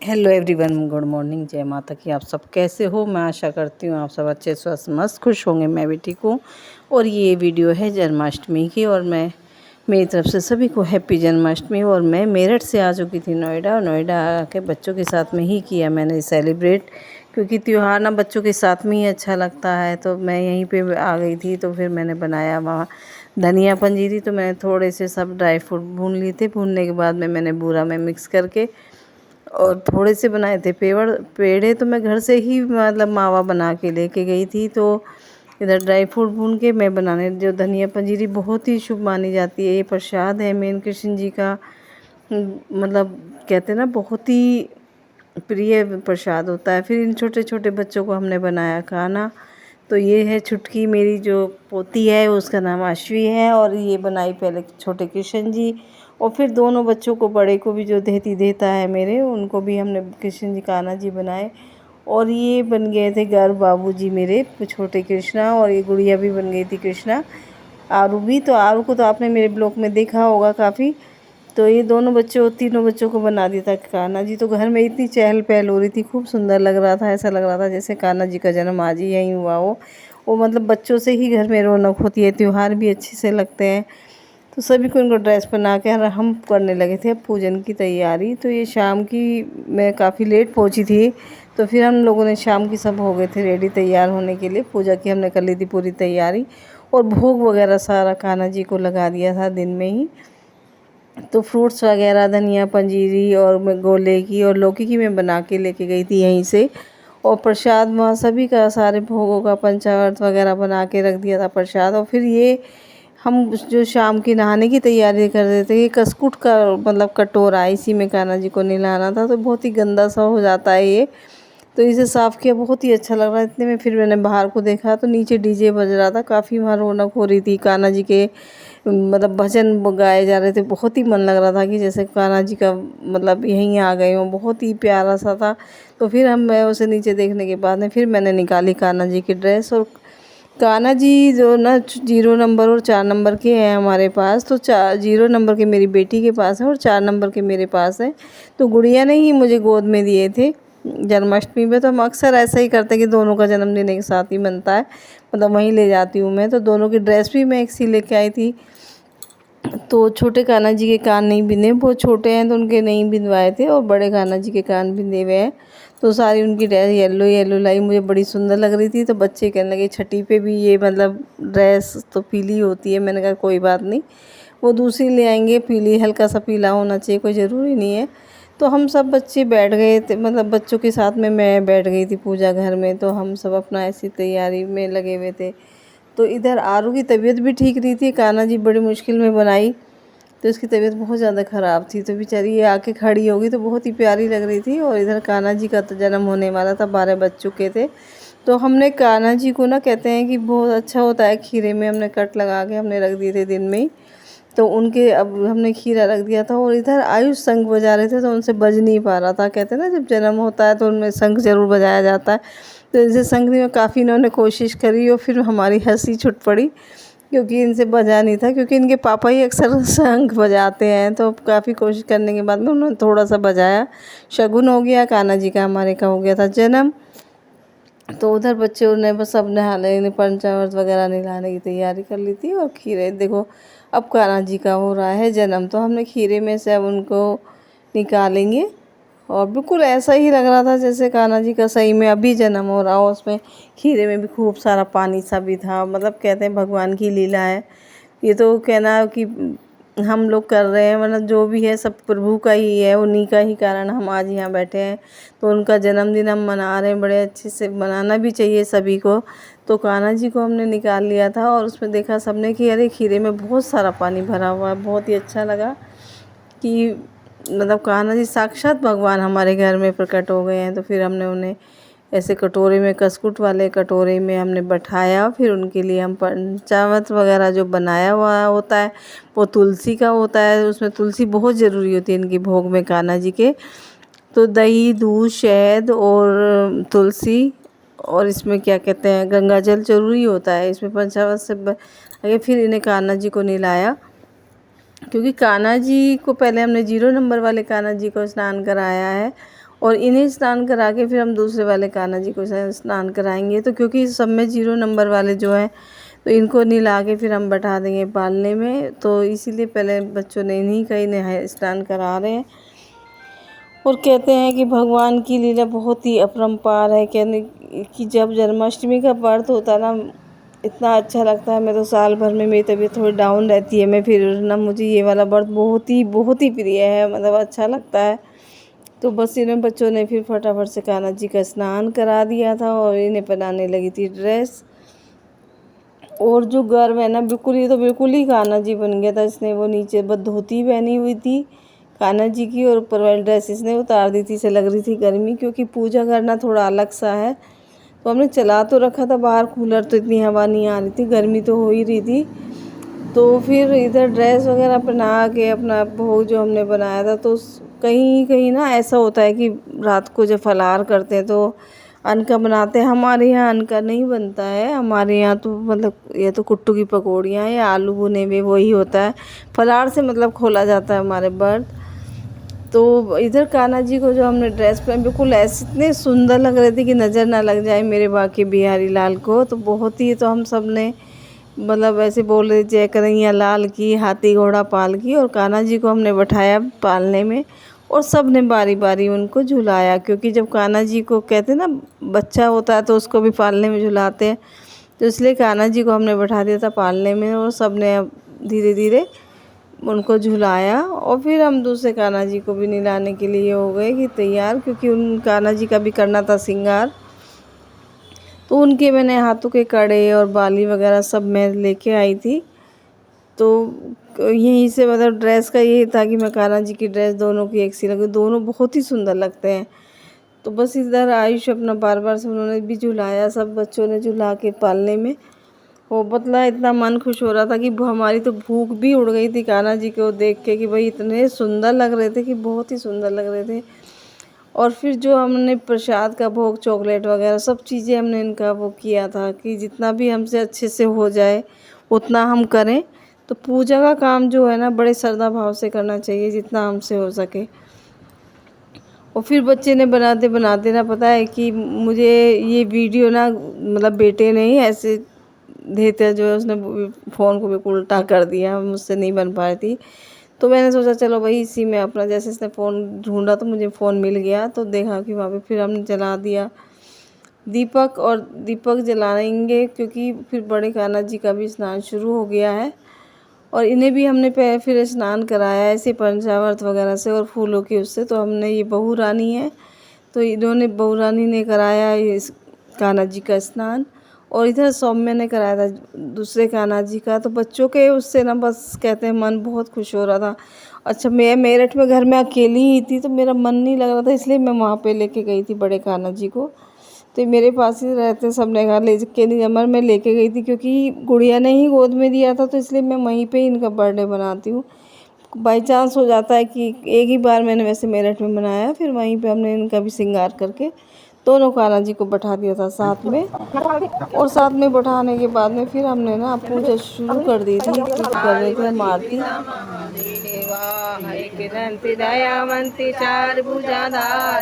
Hello everyone, good morning. जय माता की। आप सब कैसे हो? मैं आशा करती हूँ आप सब अच्छे स्वस्थ मस्त खुश होंगे। मैं भी ठीक हूँ। और ये वीडियो है जन्माष्टमी की, और मैं मेरी तरफ से सभी को हैप्पी जन्माष्टमी। और मैं मेरठ से आ चुकी थी नोएडा, और नोएडा आके बच्चों के साथ में ही किया मैंने सेलिब्रेट, क्योंकि त्यौहार ना बच्चों के साथ में ही अच्छा लगता है। तो मैं यहीं पे आ गई थी, तो फिर मैंने बनाया वहाँ धनिया पंजीरी। तो मैंने थोड़े से सब ड्राई फ्रूट भून लिए थे। भूनने के बाद में मैंने बूरा में मिक्स करके और थोड़े से बनाए थे पेड़े। तो मैं घर से ही मतलब मावा बना के लेके गई थी। तो इधर ड्राई फ्रूट भून के मैं बनाने, जो धनिया पंजीरी बहुत ही शुभ मानी जाती है, ये प्रसाद है मेन कृष्ण जी का। मतलब कहते हैं ना, बहुत ही प्रिय प्रसाद होता है। फिर इन छोटे छोटे बच्चों को हमने बनाया खाना। तो ये है छुटकी, मेरी जो पोती है उसका नाम आश्वी है, और ये बनाई पहले छोटे कृष्ण जी, और फिर दोनों बच्चों को, बड़े को भी जो देती देता है मेरे, उनको भी हमने कृष्ण जी कान्हा जी बनाए। और ये बन गए थे गर्व बाबू जी मेरे छोटे कृष्णा, और ये गुड़िया भी बन गई थी कृष्णा। आरू भी, तो आरू को तो आपने मेरे ब्लॉग में देखा होगा काफ़ी। तो ये दोनों बच्चों, तीनों बच्चों को बना दिया था कान्हा जी। तो घर में इतनी चहल पहल हो रही थी, खूब सुंदर लग रहा था। ऐसा लग रहा था जैसे कान्हा जी का जन्म आज ही यहीं हुआ हो। वो मतलब बच्चों से ही घर में रौनक होती है, त्यौहार भी अच्छे से लगते हैं। तो सभी को इनको ड्रेस पहना के हम करने लगे थे पूजन की तैयारी। तो ये शाम की, मैं काफ़ी लेट पहुंची थी। तो फिर हम लोगों ने शाम की सब हो गए थे रेडी तैयार होने के लिए। पूजा की हमने कर ली थी पूरी तैयारी, और भोग वगैरह सारा कान्हा जी को लगा दिया था दिन में ही। तो फ्रूट्स वगैरह, धनिया पंजीरी और मैं गोले की और लौकी की मैं बना के लेके गई थी यहीं से। और प्रसाद वहाँ सभी का, सारे भोगों का पंचामृत वगैरह बना के रख दिया था प्रसाद। और फिर ये हम जो शाम की नहाने की तैयारी कर रहे थे, ये कसकुट का मतलब कटोरा है, इसी में कान्हा जी को नहलाना था। तो बहुत ही गंदा सा हो जाता है ये, तो इसे साफ़ किया, बहुत ही अच्छा लग रहा है। इतने में फिर मैंने बाहर को देखा, तो नीचे डीजे बज रहा था, काफ़ी वहाँ रौनक हो रही थी। कान्हा जी के मतलब भजन गाए जा रहे थे। बहुत ही मन लग रहा था कि जैसे कान्हा जी का मतलब यहीं आ गए हों, बहुत ही प्यारा सा था। तो फिर मैं उसे नीचे देखने के बाद में फिर मैंने निकाली कान्हा जी की ड्रेस। और कान्हा जी जो ना 0 नंबर और 4 नंबर के हैं हमारे पास। तो 0 नंबर के मेरी बेटी के पास है, और 4 नंबर के मेरे पास है। तो गुड़िया ने ही मुझे गोद में दिए थे जन्माष्टमी में। तो हम अक्सर ऐसा ही करते हैं कि दोनों का जन्मदिन एक साथ ही बनता है, मतलब वहीं ले जाती हूँ मैं। तो दोनों की ड्रेस भी मैं एक सी लेके आई थी। तो छोटे कान्हा जी के कान नहीं बिंधे, बहुत छोटे हैं तो उनके नहीं बिंधवाए थे, और बड़े कान्हा जी के कान बिंधे हुए हैं। तो सारी उनकी ड्रेस येलो येलो लाई, मुझे बड़ी सुंदर लग रही थी। तो बच्चे कहने लगे छठी पे भी ये मतलब ड्रेस तो पीली होती है। मैंने कहा कोई बात नहीं, वो दूसरी ले आएंगे पीली, हल्का सा पीला होना चाहिए, कोई ज़रूरी नहीं है। तो हम सब बच्चे बैठ गए थे, मतलब बच्चों के साथ में मैं बैठ गई थी पूजा घर में। तो हम सब अपना ऐसी तैयारी में लगे हुए थे। तो इधर आरू की तबीयत भी ठीक नहीं थी, कान्हा जी बड़ी मुश्किल में बनाई। तो इसकी तबीयत बहुत ज़्यादा ख़राब थी। तो बेचारी ये आके खड़ी होगी, तो बहुत ही प्यारी लग रही थी। और इधर कान्हा जी का तो जन्म होने वाला था, 12 बज चुके थे। तो हमने कान्हा जी को ना, कहते हैं कि बहुत अच्छा होता है, खीरे में हमने कट लगा के हमने रख दिए थे दिन में ही। तो उनके अब हमने खीरा रख दिया था। और इधर आयुष शंख बजा रहे थे, तो उनसे बज नहीं पा रहा था। कहते हैं ना, जब जन्म होता है तो उनमें शंख जरूर बजाया जाता है। तो इनसे शंख में काफ़ी इन्होंने कोशिश करी, और फिर हमारी हंसी छूट पड़ी, क्योंकि इनसे बजा नहीं था। क्योंकि इनके पापा ही अक्सर शंख बजाते हैं। तो काफ़ी कोशिश करने के बाद में उन्होंने थोड़ा सा बजाया। शगुन हो गया, कान्हा जी का हमारे का हो गया था जन्म। तो उधर बच्चों ने बस सब नहा लेने, पंचामृत वगैरह नहलाने की तैयारी कर ली थी। और खीरे देखो, अब कान्हा जी का हो रहा है जन्म, तो हमने खीरे में से अब उनको निकालेंगे। और बिल्कुल ऐसा ही लग रहा था जैसे कान्हा जी का सही में अभी जन्म हो रहा हो। उसमें खीरे में भी खूब सारा पानी सा भी था। मतलब कहते हैं भगवान की लीला है। ये तो कहना कि हम लोग कर रहे हैं, मतलब जो भी है सब प्रभु का ही है, उन्हीं का ही कारण हम आज यहाँ बैठे हैं। तो उनका जन्मदिन हम मना रहे हैं, बड़े अच्छे से मनाना भी चाहिए सभी को। तो कान्हा जी को हमने निकाल लिया था, और उसमें देखा सबने कि अरे खीरे में बहुत सारा पानी भरा हुआ है। बहुत ही अच्छा लगा कि मतलब कान्हा जी साक्षात भगवान हमारे घर में प्रकट हो गए हैं। तो फिर हमने उन्हें ऐसे कटोरे में, कसकुट वाले कटोरे में हमने बैठाया। फिर उनके लिए हम पंचामृत वगैरह जो बनाया हुआ होता है, वो तुलसी का होता है। उसमें तुलसी बहुत ज़रूरी होती है इनकी भोग में, कान्हा जी के। तो दही, दूध, शहद और तुलसी, और इसमें क्या कहते हैं गंगा जल ज़रूरी होता है इसमें पंचामृत से आगे। फिर इन्हें कान्हा जी को नहलाया, क्योंकि कान्हा जी को पहले हमने 0 नंबर वाले कान्हा जी को स्नान कराया है। और इन्हें स्नान करा के फिर हम दूसरे वाले कान्हा जी को स्नान कराएंगे। तो क्योंकि सब में 0 नंबर वाले जो हैं तो इनको नहला के फिर हम बैठा देंगे पालने में, तो इसीलिए पहले बच्चों ने इन्हीं का ही स्नान करा रहे हैं। और कहते हैं कि भगवान की लीला बहुत ही अपरंपार है। कहने कि जब जन्माष्टमी का व्रत होता है ना, इतना अच्छा लगता है। मैं तो साल भर में मेरी तबीयत थोड़ी डाउन रहती है, मैं फिर ना मुझे ये वाला व्रत बहुत ही प्रिय है, मतलब अच्छा लगता है। तो बस इन्हें बच्चों ने फिर फटाफट से कान्हा जी का स्नान करा दिया था और इन्हें पहनाने लगी थी ड्रेस। और जो गर्व है ना, बिल्कुल ये तो बिल्कुल ही कान्हा जी बन गया था। इसने वो नीचे बस धोती पहनी हुई थी कान्हा जी की, और ऊपर वाली ड्रेस इसने उतार दी थी। इसे लग रही थी गर्मी, क्योंकि पूजा करना थोड़ा अलग सा है। तो हमने चला तो रखा था बाहर कूलर, तो इतनी हवा नहीं आ रही थी, गर्मी तो हो ही रही थी। तो फिर इधर ड्रेस वगैरह पहना के अपना भोग जो हमने बनाया था, तो कहीं कहीं ना ऐसा होता है कि रात को जब फलाहार करते हैं तो अन्न का बनाते हैं। हमारे यहाँ अन्न का नहीं बनता है, हमारे यहाँ तो मतलब ये तो कुट्टू की पकौड़ियाँ या आलू भुने हुए वही होता है। फलाहार से मतलब खोला जाता है हमारे व्रत। तो इधर कान्हा जी को जो हमने ड्रेस पहनी, बिल्कुल ऐसे इतने सुंदर लग रहे थे कि नज़र ना लग जाए मेरे बाकी बिहारी लाल को। तो बहुत ही, तो हम सब ने मतलब ऐसे बोल रहे जय कन्हैया लाल की, हाथी घोड़ा पाल की। और कान्हा जी को हमने बैठाया पालने में और सब ने बारी बारी उनको झुलाया, क्योंकि जब कान्हा जी को कहते हैं ना बच्चा होता है तो उसको भी पालने में झुलाते हैं। तो इसलिए कान्हा जी को हमने बैठा दिया था पालने में, और सब ने धीरे धीरे उनको झुलाया। और फिर हम दूसरे कान्हा जी को भी नहलाने के लिए हो गए कि तैयार, क्योंकि उन कान्हा जी का भी करना था श्रृंगार। तो उनके मैंने हाथों के कड़े और बाली वगैरह सब मैं लेके आई थी। तो यहीं से मतलब ड्रेस का यही था कि मैं कान्हा जी की ड्रेस दोनों की एक सी लगी, दोनों बहुत ही सुंदर लगते हैं। तो बस इधर आयुष अपना बार बार से उन्होंने भी झुलाया, सब बच्चों ने झुला के पालने में। वो बतला इतना मन खुश हो रहा था कि हमारी तो भूख भी उड़ गई थी कान्हा जी को देख के, कि भाई इतने सुंदर लग रहे थे कि बहुत ही सुंदर लग रहे थे। और फिर जो हमने प्रसाद का भोग, चॉकलेट वगैरह सब चीज़ें हमने इनका वो किया था कि जितना भी हमसे अच्छे से हो जाए उतना हम करें। तो पूजा का काम जो है ना बड़े श्रद्धा भाव से करना चाहिए, जितना हमसे हो सके। और फिर बच्चे ने बनाते बनाते ना, पता है कि मुझे ये वीडियो ना मतलब बेटे ने ही ऐसे देते जो है उसने फ़ोन को बिल्कुल उल्टा कर दिया, मुझसे नहीं बन पाई थी। तो मैंने सोचा चलो भाई इसी में अपना, जैसे इसने फ़ोन ढूंढा तो मुझे फ़ोन मिल गया, तो देखा कि वहाँ पे फिर हमने जला दिया दीपक। और दीपक जलाएंगे क्योंकि फिर बड़े कान्हा जी का भी स्नान शुरू हो गया है। और इन्हें भी हमने फिर स्नान कराया ऐसे पंचामृत वगैरह से और फूलों की उससे। तो हमने, ये बहू रानी है तो इन्होंने, बहू रानी ने कराया इस कान्हा जी का स्नान। और इधर सौम्य ने कराया था दूसरे कान्हा जी का। तो बच्चों के उससे ना बस कहते हैं मन बहुत खुश हो रहा था। अच्छा, मैं मेरठ में घर में अकेली ही थी तो मेरा मन नहीं लग रहा था, इसलिए मैं वहाँ पे लेके गई थी बड़े कान्हा जी को। तो मेरे पास ही रहते, सबने कहा ले के नहीं जमर, मैं लेके गई थी क्योंकि गुड़िया ने ही गोद में दिया था, तो इसलिए मैं वहीं पे ही इनका बर्थडे मनाती हूँ। बाई चांस हो जाता है कि एक ही बार मैंने वैसे मेरठ में मनाया, फिर वहीं पे हमने इनका भी श्रृंगार करके दोनों कान्हा जी को बैठा दिया था साथ में। और साथ में बैठाने के बाद में फिर हमने ना पूजा शुरू कर दी थी, कर रहे थे हम आरती।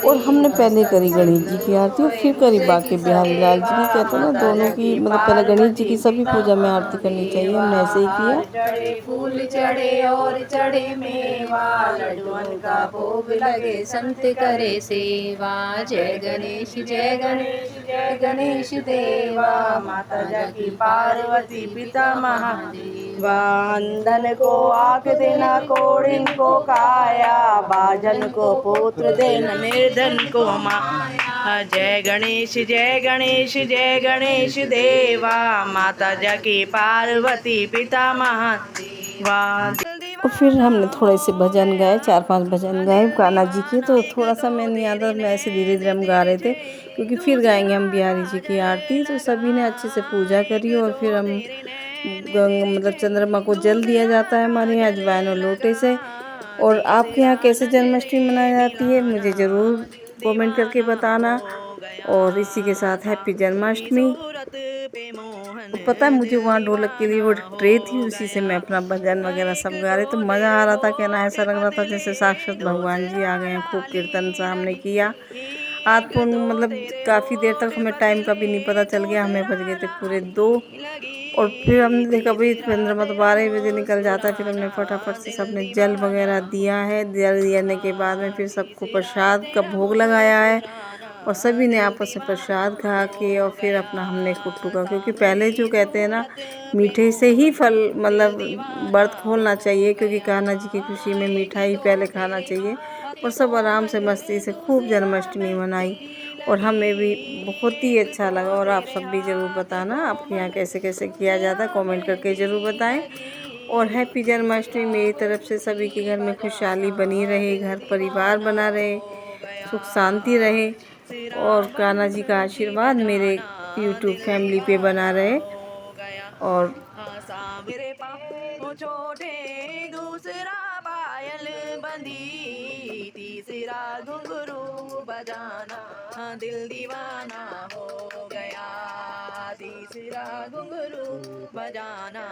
और हमने पहले करी गणेश जी की आरती और फिर करी बाकी बिहारी लाल जी की। कहते हैं ना दोनों की, मतलब पहले गणेश जी की सभी पूजा में आरती करनी चाहिए, हमने ऐसे ही किया। चढ़े फूल चढ़े और चढ़े मेवा, लड्डुअन का भोग लगे संत करे सेवा। जय गणेश जय गणेश जय गणेश देवा, माता जाकी पार्वती पिता महादेवा। अंधन को आँख देना, कोढ़िन को काया, बाजन को पुत्र देना, निर्धन को माया। जय गणेश जय गणेश जय गणेश देवा, माता जाकी पार्वती पिता महादेवा। और फिर हमने थोड़े से भजन गाए, 4-5 भजन गाए कान्हा जी के। तो थोड़ा सा मैं नहीं आता, मैं ऐसे धीरे धीरे हम गा रहे थे क्योंकि फिर गाएंगे हम बिहारी जी की आरती। तो सभी ने अच्छे से पूजा करी और फिर हम मतलब चंद्रमा को जल दिया जाता है हमारे यहाँ अजवाइन और लोटे से। और आपके यहाँ कैसे जन्माष्टमी मनाई जाती है मुझे ज़रूर कमेंट करके बताना। और इसी के साथ हैप्पी जन्माष्टमी। पता है मुझे वहाँ ढोलक के लिए वो ट्रे थी, उसी से मैं अपना भजन वगैरह सब गा रही, तो मज़ा आ रहा था। कहना ऐसा लग रहा था जैसे साक्षात भगवान जी आ गए हैं। खूब कीर्तन सा हमने किया। आज फोन मतलब काफ़ी देर तक हमें टाइम का भी नहीं पता चल गया, हमें बज गए थे पूरे 2। और फिर हमने देखा भाई चंद्रमा तो 12 बजे निकल जाता है। फिर हमने फटाफट से सबने जल वगैरह दिया है। जल देने के बाद में फिर सबको प्रसाद का भोग लगाया है, और सभी ने आपस में प्रसाद खा के और फिर अपना हमने कुट्टू का, क्योंकि पहले जो कहते हैं ना मीठे से ही फल मतलब व्रत खोलना चाहिए, क्योंकि कान्हा जी की खुशी में मिठाई पहले खाना चाहिए। और सब आराम से मस्ती से खूब जन्माष्टमी मनाई, और हमें भी बहुत ही अच्छा लगा। और आप सब भी ज़रूर बताना आपके यहाँ कैसे कैसे किया जाता है, कमेंट करके ज़रूर बताएं। और हैप्पी जन्माष्टमी मेरी तरफ से। सभी के घर में खुशहाली बनी रहे, घर परिवार बना रहे, सुख शांति रहे, और कान्हा जी का आशीर्वाद मेरे यूट्यूब फैमिली पे बना रहे। और मेरे पाँव छोटे, दूसरा पायल बंदी, तीसरा घुंघरू बजाना दिल दीवाना हो गया, तीसरा घुंघरू बजाना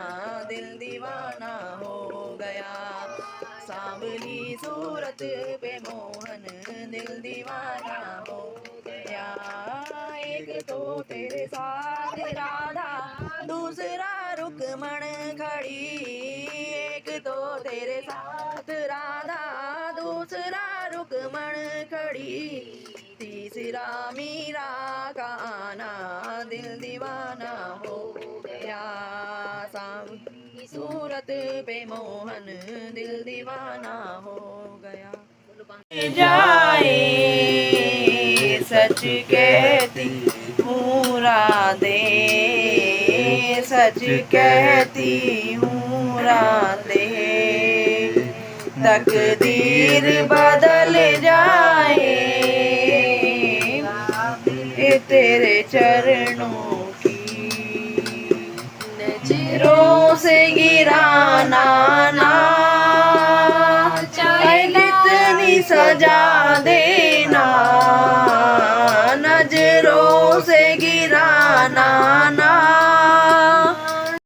दिल दीवाना हो गया। सांवली सूरत पे मोहन दिल दीवाना हो गया। एक तो तेरे साथ राधा, दूसरा रुक्मण खड़ी, एक तो तेरे साथ राधा, दूसरा रुक्मण खड़ी, तीसरा मीरा का आना दिल दीवाना हो गया। सांवली सूरत पे मोहन दिल दीवाना हो गया। जाए सच कहती हूँ राधे, सच कहती हूँ राधे, तकदीर बदल जाए तेरे चरणों की, नजरों से गिराना ना चाहे कितनी सजा दे